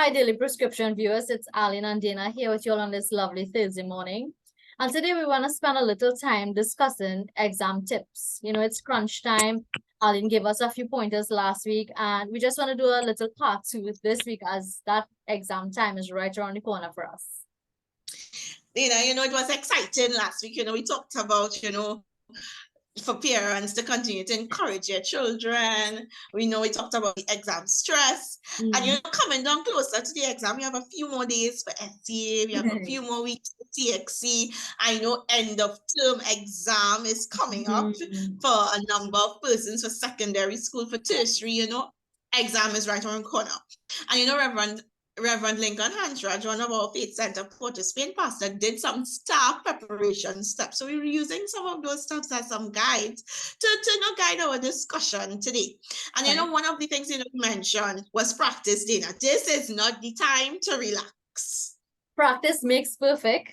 Hi, Daily Prescription viewers. It's Arlene and Daina here with you all on this lovely Thursday morning. And today we want to spend a little time discussing exam tips. You know, it's crunch time. Arlene gave us a few pointers last week, and we just want to do a little part two this week as that exam time is right around the corner for us. Daina, it was exciting last week. We talked about, for parents to continue to encourage their children. We talked about the exam stress. And coming down closer to the exam, we have a few more days for STA, we have a few more weeks for TXC. I know end of term exam is coming up for a number of persons for secondary school, for tertiary, exam is right around the corner. And Reverend Lincoln Hansraj, one of our Faith Center Port of Spain pastor, did some staff preparation steps. So we were using some of those steps as some guides to guide our discussion today. And one of the things you mentioned was practice, Daina. This is not the time to relax. Practice makes perfect.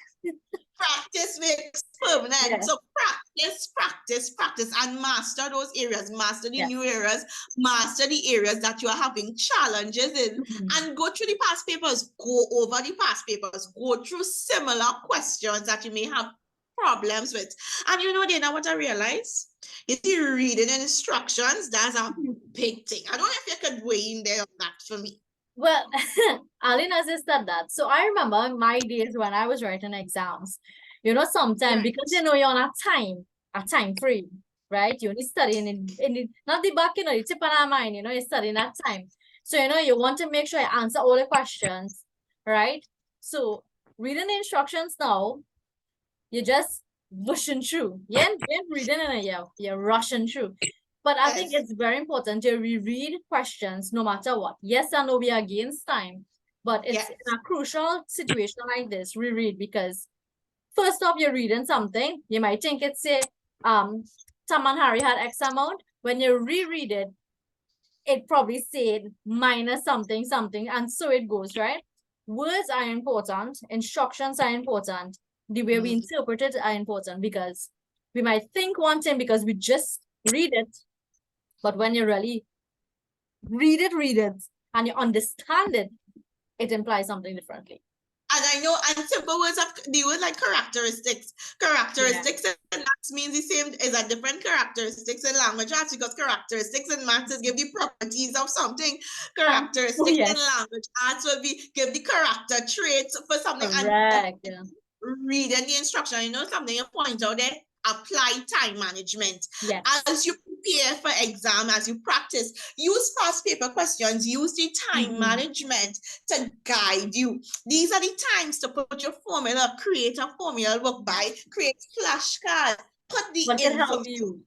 Practice makes permanent. Yeah. So practice, and master those areas, master the new areas, master the areas that you are having challenges in, and go through the past papers, go over the past papers, go through similar questions that you may have problems with. And Daina, what I realized is the reading instructions, that's a big thing. I don't know if you could weigh in there on that for me. Well, Arlene has said that. So I remember my days when I was writing exams, sometimes because you're on a time frame, right? You only studying in not the back, the tip of our mind, you're studying that time. So, you want to make sure you answer all the questions, right? So reading the instructions now, you're just rushing through. You're reading and you're rushing through. But I think it's very important to reread questions no matter what. Yes and no, we are against time. But it's in a crucial situation like this, reread, because first off, you're reading something. You might think it's Tom and Harry had X amount. When you reread it, it probably said minus something, and so it goes, right? Words are important. Instructions are important. The way we interpret it are important, because we might think one thing because we just read it. But when you really read it, and you understand it, it implies something differently. And I know, and simple words have the word like characteristics. Characteristics in maths means the same as a different characteristics in language arts, because characteristics in maths is give the properties of something. Characteristics in language arts will be give the character traits for something. Correct. And reading the instruction, something you point out there, apply time management. Yes. As you prepare for exam, as you practice, use past paper questions, use the time management to guide you. These are the times to put your formula, create a formula book by, create flashcards, put the information.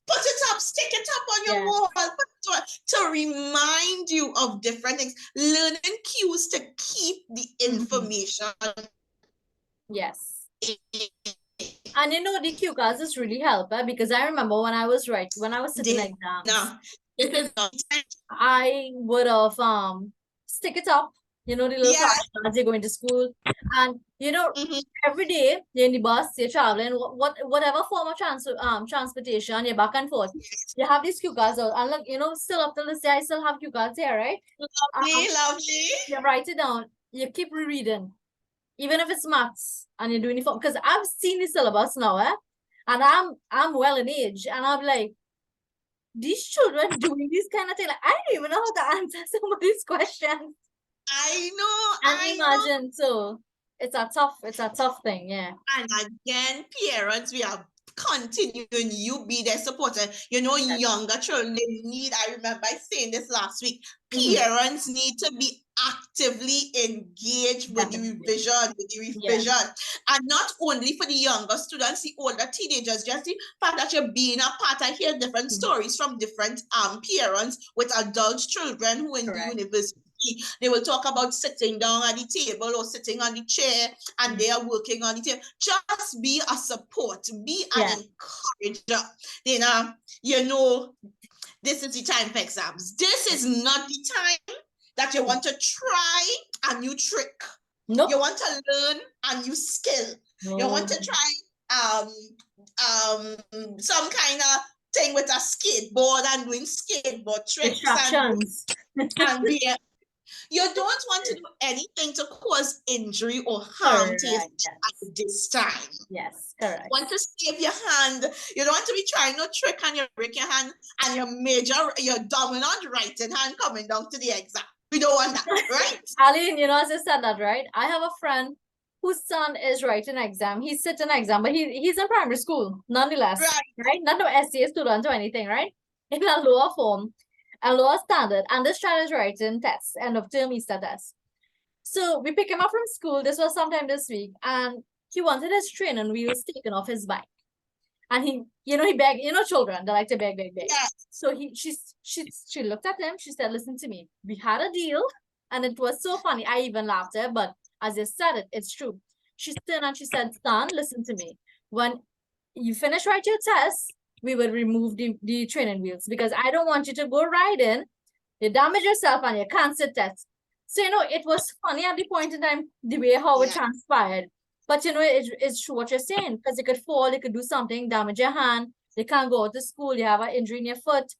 Put it up, stick it up on your wall, to remind you of different things. Learning cues to keep the information. Yes. And the cue cards is really helpful, because I remember when I was sitting exams, I would have stick it up, the little flashcards, you're going to school, and every day you're in the bus, you're traveling, whatever form of transportation, you're back and forth, you have these cue cards out, and look, still up to this day I still have cue cards here, right? Lovely. You write it down, you keep rereading, even if it's maths and you're doing it because I've seen the syllabus now, and I'm well in age, and I'm like, these children doing this kind of thing, like, I don't even know how to answer some of these questions. I know. And imagine, so it's a tough thing, yeah. And again, parents, we are continuing, you be their supporter. Younger children, they need, I remember I saying this last week, parents need to be actively engaged with the revision. And not only for the younger students, the older teenagers, just the fact that you're being a part. I hear different stories from different parents with adult children who in the university. They will talk about sitting down at the table or sitting on the chair, and they are working on the table. Just be a support, be an encourager. This is the time for exams. This is not the time that you want to try a new trick. Nope. You want to learn a new skill. You want to try some kind of thing with a skateboard and doing skateboard tricks. Distractions. And You don't want to do anything to cause injury or harm to your Correct. at this time. Yes, correct. You want to save your hand. You don't want to be trying no trick and you break your hand and your dominant right hand coming down to the exam. We don't want that, right? Arlene, as I said that, right? I have a friend whose son is writing an exam. He's sitting an exam, but he's in primary school, nonetheless, right? Not no SCA student or anything, right? In a lower form, a lower standard, and this child is writing tests, end of term Easter test. So we pick him up from school. This was sometime this week, and he wanted his training wheels taken off his bike. And he begged, children, they like to beg. Yes. So she looked at him, she said, listen to me. We had a deal, and it was so funny. I even laughed at her, but as you said it, it's true. She turned and she said, son, listen to me. When you finish write your test, we will remove the training wheels because I don't want you to go riding, you damage yourself and you can't sit test. So, it was funny at the point in time, the way how it transpired. But, it's true what you're saying, because you could fall, you could do something, damage your hand, you can't go to school, you have an injury in your foot.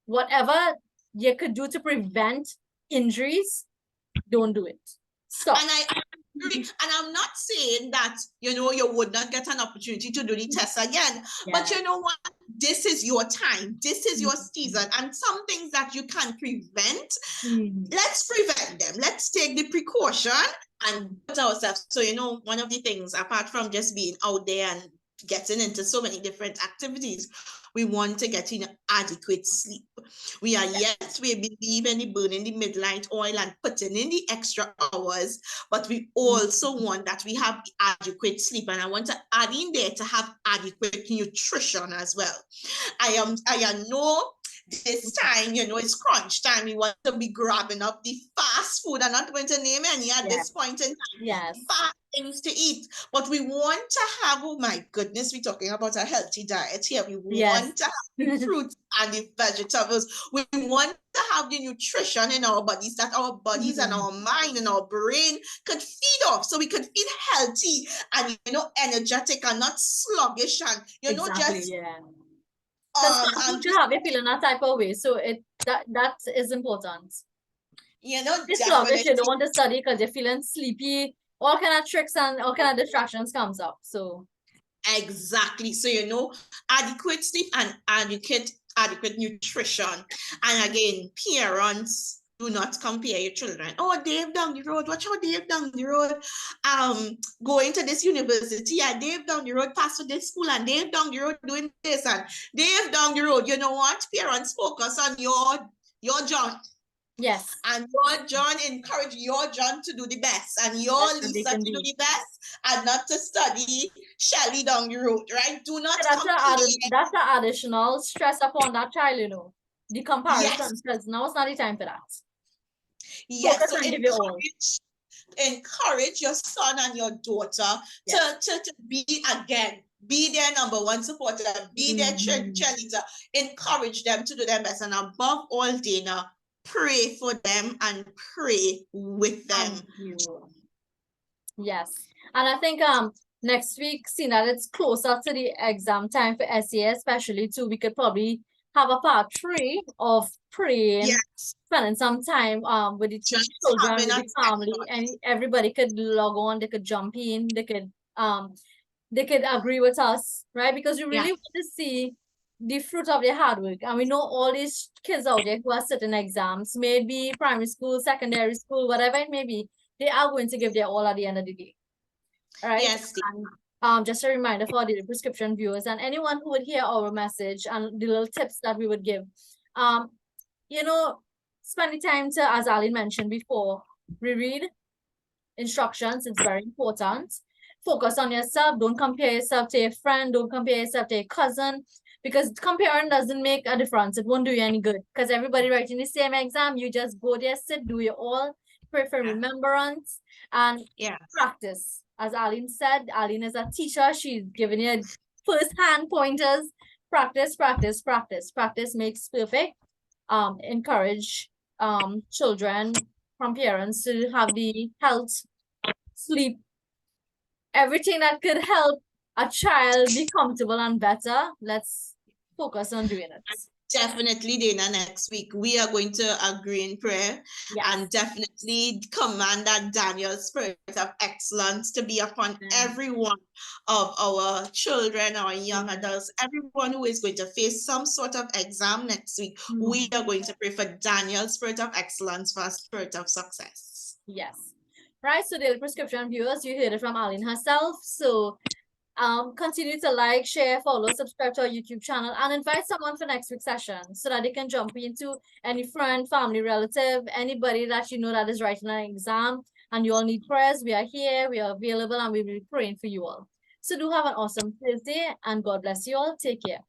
Whatever you could do to prevent injuries, don't do it. Stop. And I agree. And I'm not saying that, you would not get an opportunity to do the test again. But you know what? This is your time. This is your season. And some things that you can prevent, let's prevent them. Let's take the precaution and put ourselves. So, one of the things, apart from just being out there and getting into so many different activities, we want to get in adequate sleep. We believe in the burning the midnight oil and putting in the extra hours, but we also want that we have adequate sleep. And I want to add in there to have adequate nutrition as well. I know this time, it's crunch time. We want to be grabbing up the fast food. I'm not going to name any at this point in time. Fast things to eat. But we want to have, oh my goodness, we're talking about a healthy diet here. We want to have the fruits and the vegetables. We want to have the nutrition in our bodies that our bodies and our mind and our brain could feed off. So we could feel healthy and, energetic and not sluggish and, you have a feeling that type of way, so that is important. It's sluggish, you don't want to study because you're feeling sleepy. All kind of tricks and all kind of distractions comes up. So exactly. So adequate sleep and adequate nutrition. And again, parents, do not compare your children. Oh, Dave down the road. Watch how Dave down the road. Going to this university, and Dave down the road pass to this school, and Dave down the road doing this, and Dave down the road. You know what? Parents, focus on your John. Yes. And your John, encourage your John to do the best, and your Lisa to do the best, and not to study Shelly down the road, right? Do not compare. That's an additional stress upon that child, the comparison, because now it's not the time for that. Yes, so encourage your son and your daughter to be their number one supporter, be their cheerleader, encourage them to do their best, and above all, Daina, pray for them and pray with them. Yes, and I think next week, seeing that it's closer to the exam time for SCA especially too, we could probably have a part 3 of praying, spending some time with the children, with the family, and everybody could log on, they could jump in, they could agree with us, right? Because we really want to see the fruit of their hard work. And we know all these kids out there who are sitting exams, maybe primary school, secondary school, whatever it may be, they are going to give their all at the end of the day. All right. Yes. And, just a reminder for the prescription viewers and anyone who would hear our message and the little tips that we would give. Spend the time to, as Arlene mentioned before, reread instructions. It's very important. Focus on yourself. Don't compare yourself to a friend. Don't compare yourself to a cousin, because comparing doesn't make a difference. It won't do you any good because everybody writing the same exam. You just go there, sit, do your all, pray for remembrance, and practice. As Arlene said, Arlene is a teacher. She's giving you first-hand pointers. Practice, practice, practice. Practice makes perfect. Encourage children from parents to have the health, sleep, everything that could help a child be comfortable and better. Let's focus on doing it. Definitely, Dana, next week we are going to agree in prayer Yes. and definitely command that Daniel's spirit of excellence to be upon every one of our children, our young adults, everyone who is going to face some sort of exam next week. We are going to pray for Daniel's spirit of excellence for a spirit of success. Yes. Right, so daily prescription viewers, you heard it from Arlene herself. So continue to like, share, follow, subscribe to our YouTube channel, and invite someone for next week's session so that they can jump into any friend, family, relative, anybody that you know that is writing an exam and you all need prayers. We are here, we are available, and we will be praying for you all. So do have an awesome Thursday, and God bless you all. Take care.